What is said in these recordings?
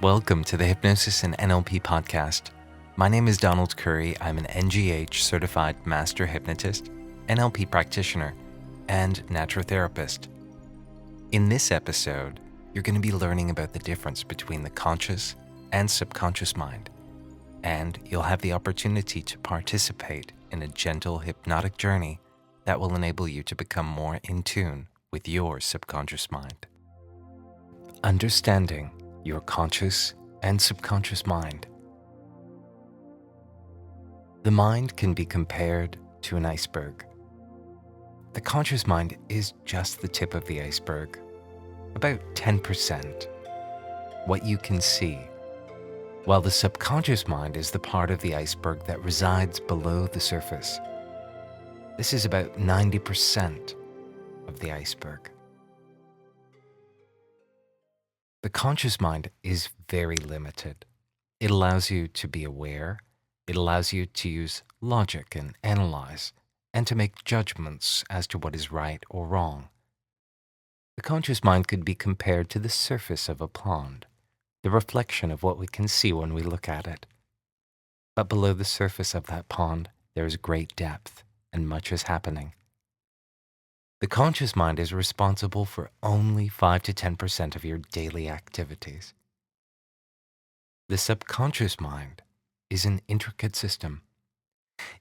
Welcome to the Hypnosis and NLP podcast. My name is Donald Curry. I'm an NGH certified master hypnotist, NLP practitioner, and naturotherapist. In this episode, you're going to be learning about the difference between the conscious and subconscious mind, and you'll have the opportunity to participate in a gentle hypnotic journey that will enable you to become more in tune with your subconscious mind. Understanding your conscious and subconscious mind. The mind can be compared to an iceberg. The conscious mind is just the tip of the iceberg, about 10%, what you can see, while the subconscious mind is the part of the iceberg that resides below the surface. This is about 90% of the iceberg. The conscious mind is very limited. It allows you to be aware, it allows you to use logic and analyze, and to make judgments as to what is right or wrong. The conscious mind could be compared to the surface of a pond, the reflection of what we can see when we look at it. But below the surface of that pond, there is great depth, and much is happening. The conscious mind is responsible for only 5 to 10% of your daily activities. The subconscious mind is an intricate system.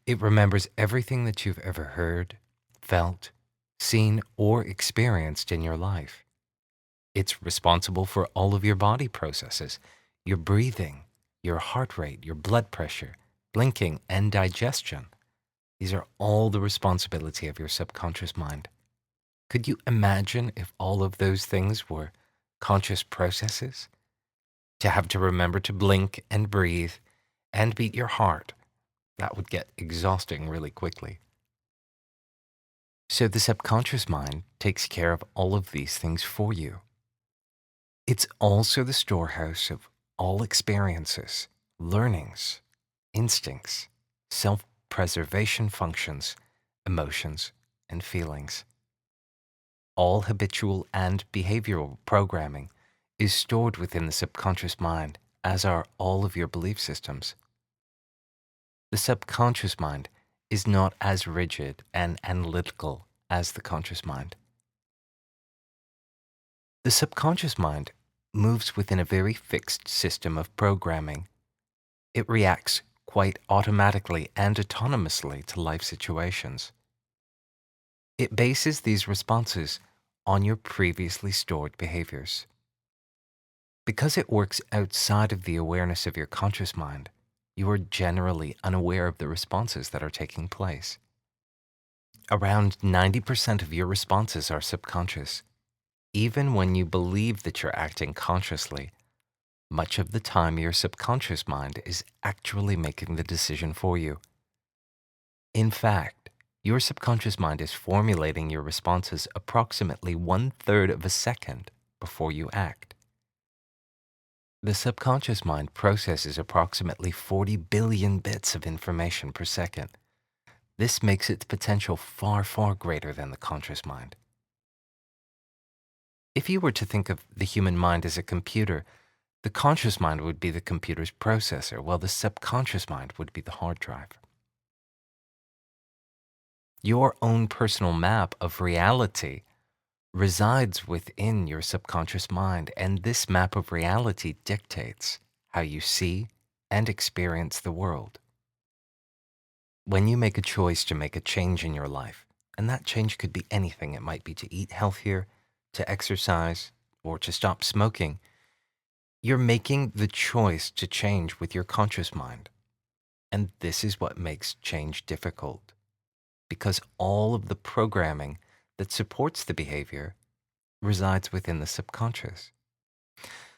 It remembers everything that you've ever heard, felt, seen, or experienced in your life. It's responsible for all of your body processes, your breathing, your heart rate, your blood pressure, blinking, and digestion. These are all the responsibility of your subconscious mind. Could you imagine if all of those things were conscious processes? To have to remember to blink and breathe and beat your heart, that would get exhausting really quickly. So the subconscious mind takes care of all of these things for you. It's also the storehouse of all experiences, learnings, instincts, self-preservation functions, emotions, and feelings. All habitual and behavioral programming is stored within the subconscious mind, as are all of your belief systems. The subconscious mind is not as rigid and analytical as the conscious mind. The subconscious mind moves within a very fixed system of programming. It reacts quite automatically and autonomously to life situations. It bases these responses on your previously stored behaviors. Because it works outside of the awareness of your conscious mind, you are generally unaware of the responses that are taking place. Around 90% of your responses are subconscious. Even when you believe that you're acting consciously, much of the time your subconscious mind is actually making the decision for you. In fact, your subconscious mind is formulating your responses approximately 1/3 of a second before you act. The subconscious mind processes approximately 40 billion bits of information per second. This makes its potential far, far greater than the conscious mind. If you were to think of the human mind as a computer, the conscious mind would be the computer's processor, while the subconscious mind would be the hard drive. Your own personal map of reality resides within your subconscious mind, and this map of reality dictates how you see and experience the world. When you make a choice to make a change in your life, and that change could be anything, it might be to eat healthier, to exercise, or to stop smoking, you're making the choice to change with your conscious mind. And this is what makes change difficult, because all of the programming that supports the behavior resides within the subconscious.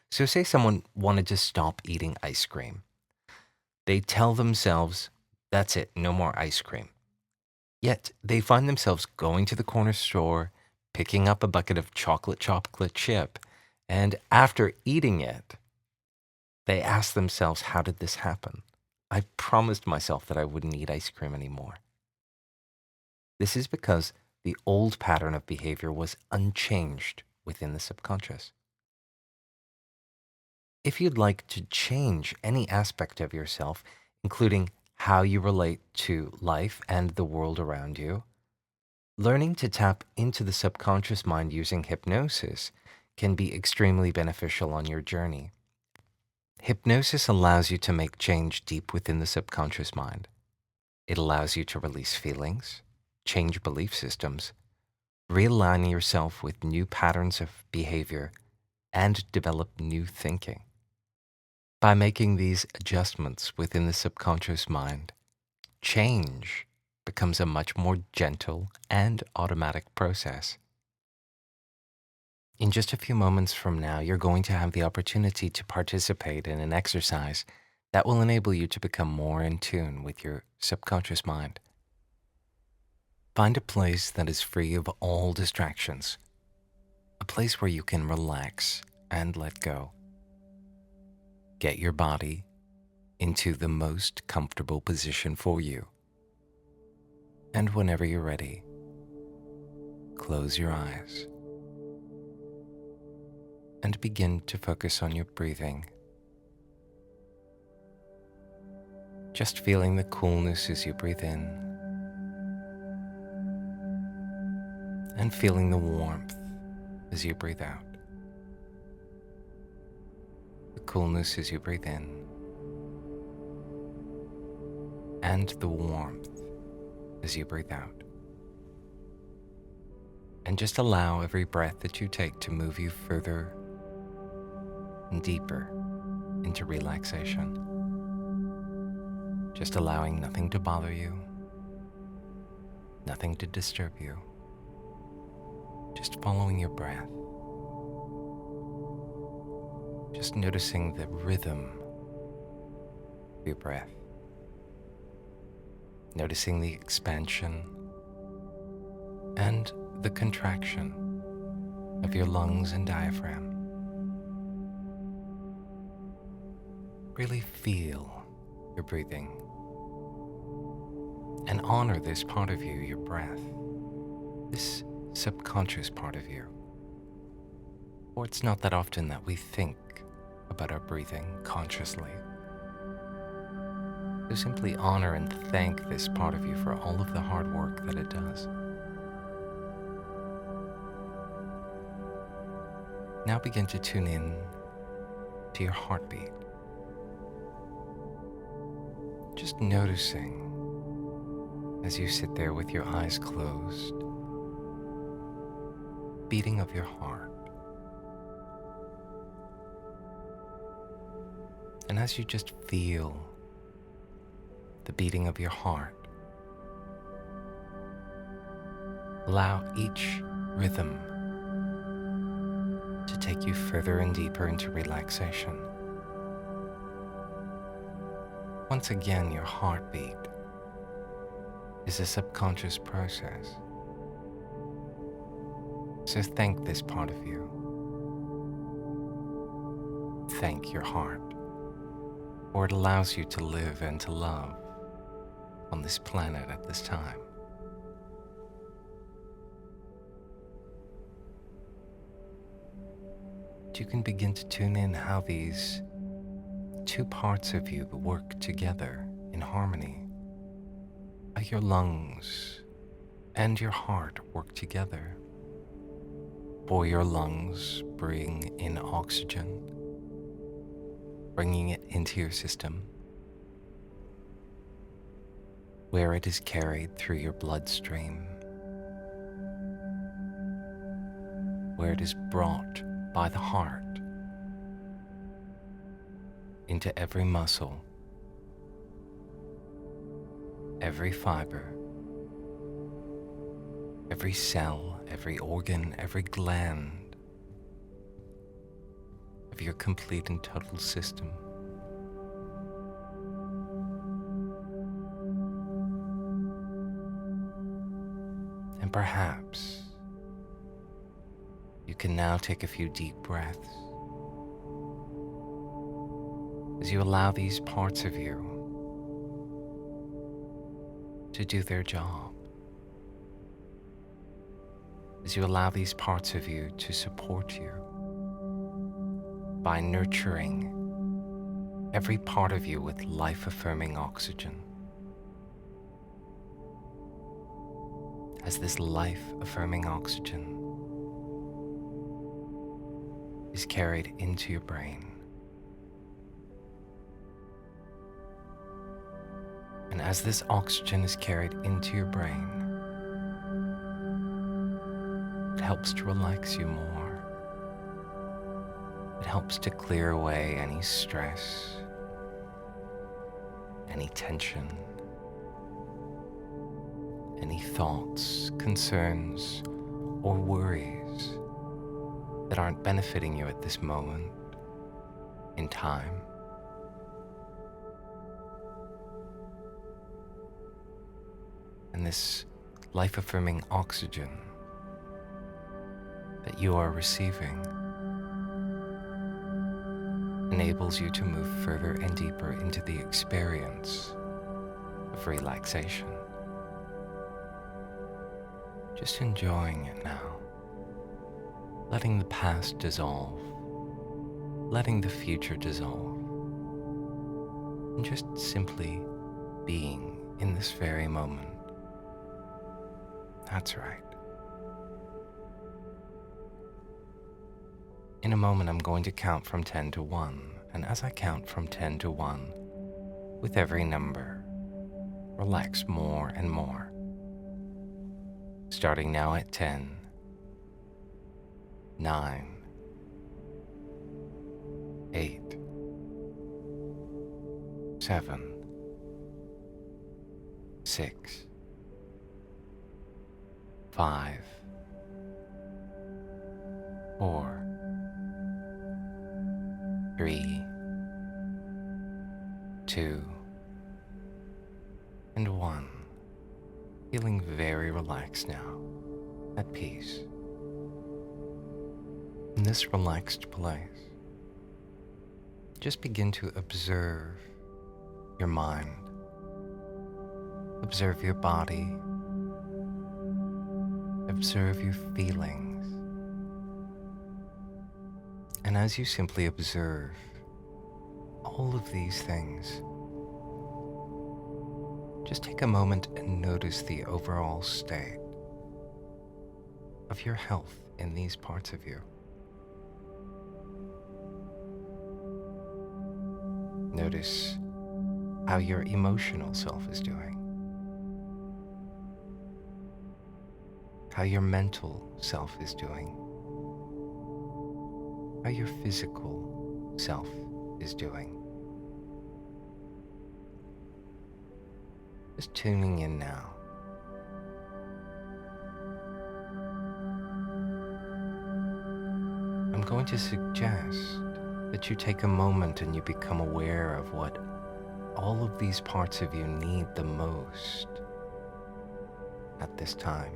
So say someone wanted to stop eating ice cream. They tell themselves, that's it, no more ice cream. Yet they find themselves going to the corner store, picking up a bucket of chocolate chip, and after eating it, they ask themselves, how did this happen? I promised myself that I wouldn't eat ice cream anymore. This is because the old pattern of behavior was unchanged within the subconscious. If you'd like to change any aspect of yourself, including how you relate to life and the world around you, learning to tap into the subconscious mind using hypnosis can be extremely beneficial on your journey. Hypnosis allows you to make change deep within the subconscious mind. It allows you to release feelings, change belief systems, realign yourself with new patterns of behavior, and develop new thinking. By making these adjustments within the subconscious mind, change becomes a much more gentle and automatic process. In just a few moments from now, you're going to have the opportunity to participate in an exercise that will enable you to become more in tune with your subconscious mind. Find a place that is free of all distractions, a place where you can relax and let go. Get your body into the most comfortable position for you. And whenever you're ready, close your eyes and begin to focus on your breathing. Just feeling the coolness as you breathe in and feeling the warmth as you breathe out. The coolness as you breathe in and the warmth as you breathe out. And just allow every breath that you take to move you further and deeper into relaxation. Just allowing nothing to bother you, nothing to disturb you. Just following your breath. Just noticing the rhythm of your breath. Noticing the expansion and the contraction of your lungs and diaphragm. Really feel your breathing and honor this part of you, your breath, this subconscious part of you. For it's not that often that we think about our breathing consciously. So simply honor and thank this part of you for all of the hard work that it does. Now begin to tune in to your heartbeat. Just noticing as you sit there with your eyes closed, beating of your heart. And as you just feel the beating of your heart, allow each rhythm to take you further and deeper into relaxation. Once again, your heartbeat is a subconscious process. So thank this part of you. Thank your heart, for it allows you to live and to love on this planet at this time. You can begin to tune in how these two parts of you work together in harmony. How your lungs and your heart work together. For your lungs bring in oxygen, bringing it into your system, where it is carried through your bloodstream, where it is brought by the heart into every muscle, every fiber, every cell, every organ, every gland of your complete and total system. And perhaps you can now take a few deep breaths as you allow these parts of you to do their job, as you allow these parts of you to support you, by nurturing every part of you with life-affirming oxygen. As this life-affirming oxygen is carried into your brain, and as this oxygen is carried into your brain, it helps to relax you more. It helps to clear away any stress, any tension, any thoughts, concerns, or worries that aren't benefiting you at this moment in time. And this life-affirming oxygen that you are receiving enables you to move further and deeper into the experience of relaxation. Just enjoying it now, letting the past dissolve, letting the future dissolve, and just simply being in this very moment. That's right. In a moment, I'm going to count from 10 to 1, and as I count from 10 to 1, with every number, relax more and more. Starting now at 10, 9, 8, 7, 6, 5, 4, 3, 2, and 1. Feeling very relaxed now, at peace. In this relaxed place, just begin to observe your mind, observe your body, observe your feelings. And as you simply observe all of these things, just take a moment and notice the overall state of your health in these parts of you. Notice how your emotional self is doing, how your mental self is doing, how your physical self is doing. Just tuning in now. I'm going to suggest that you take a moment and you become aware of what all of these parts of you need the most at this time.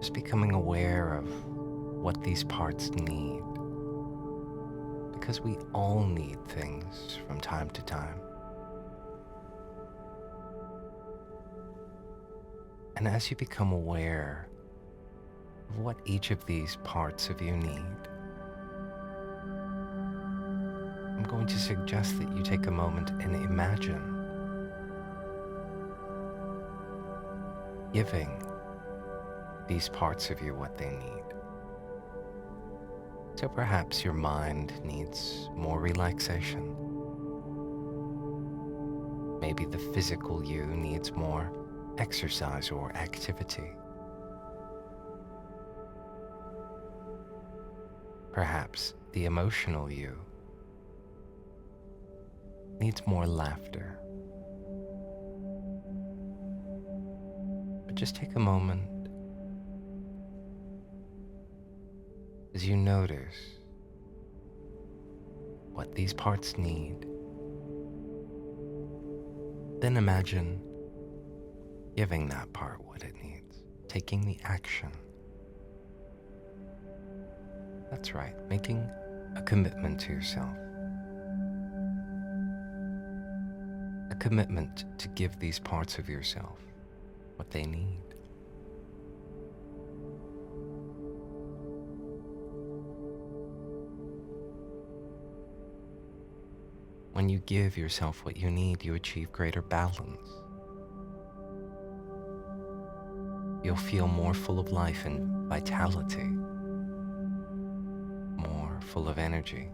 Just becoming aware of what these parts need, because we all need things from time to time. And as you become aware of what each of these parts of you need, I'm going to suggest that you take a moment and imagine giving these parts of you what they need. So perhaps your mind needs more relaxation. Maybe the physical you needs more exercise or activity. Perhaps the emotional you needs more laughter. But just take a moment as you notice what these parts need. Then imagine giving that part what it needs, taking the action. That's right, making a commitment to yourself. A commitment to give these parts of yourself what they need. When you give yourself what you need, you achieve greater balance. You'll feel more full of life and vitality, more full of energy.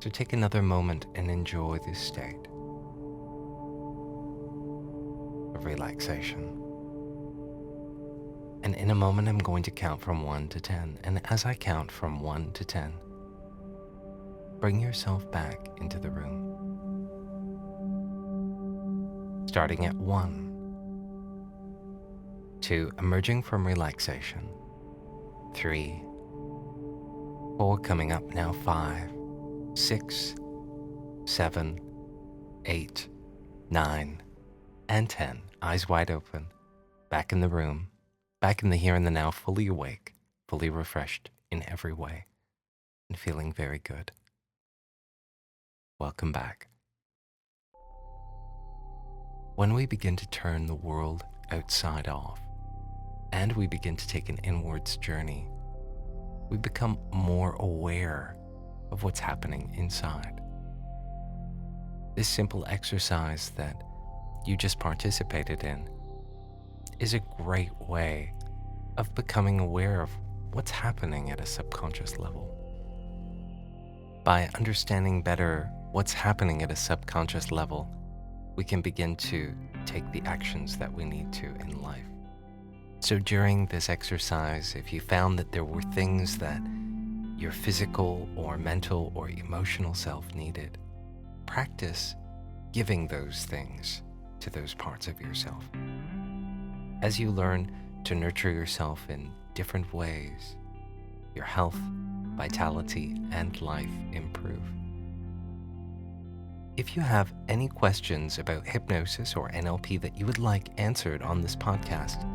So take another moment and enjoy this state of relaxation. And in a moment, I'm going to count from 1 to 10. And as I count from 1 to 10, bring yourself back into the room. Starting at 1, 2, emerging from relaxation. 3, 4, coming up now. 5, 6, 7, 8, 9, and 10. Eyes wide open, back in the room, back in the here and the now, fully awake, fully refreshed in every way, and feeling very good. Welcome back. When we begin to turn the world outside off, and we begin to take an inwards journey, we become more aware of what's happening inside. This simple exercise that you just participated in is a great way of becoming aware of what's happening at a subconscious level. By understanding better what's happening at a subconscious level, we can begin to take the actions that we need to in life. So during this exercise, if you found that there were things that your physical or mental or emotional self needed, practice giving those things to those parts of yourself. As you learn to nurture yourself in different ways, your health, vitality, and life improve. If you have any questions about hypnosis or NLP that you would like answered on this podcast,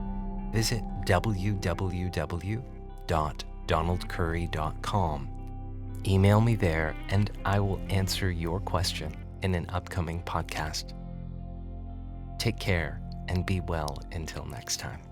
visit www.donaldcurry.com. Email me there and I will answer your question in an upcoming podcast. Take care and be well until next time.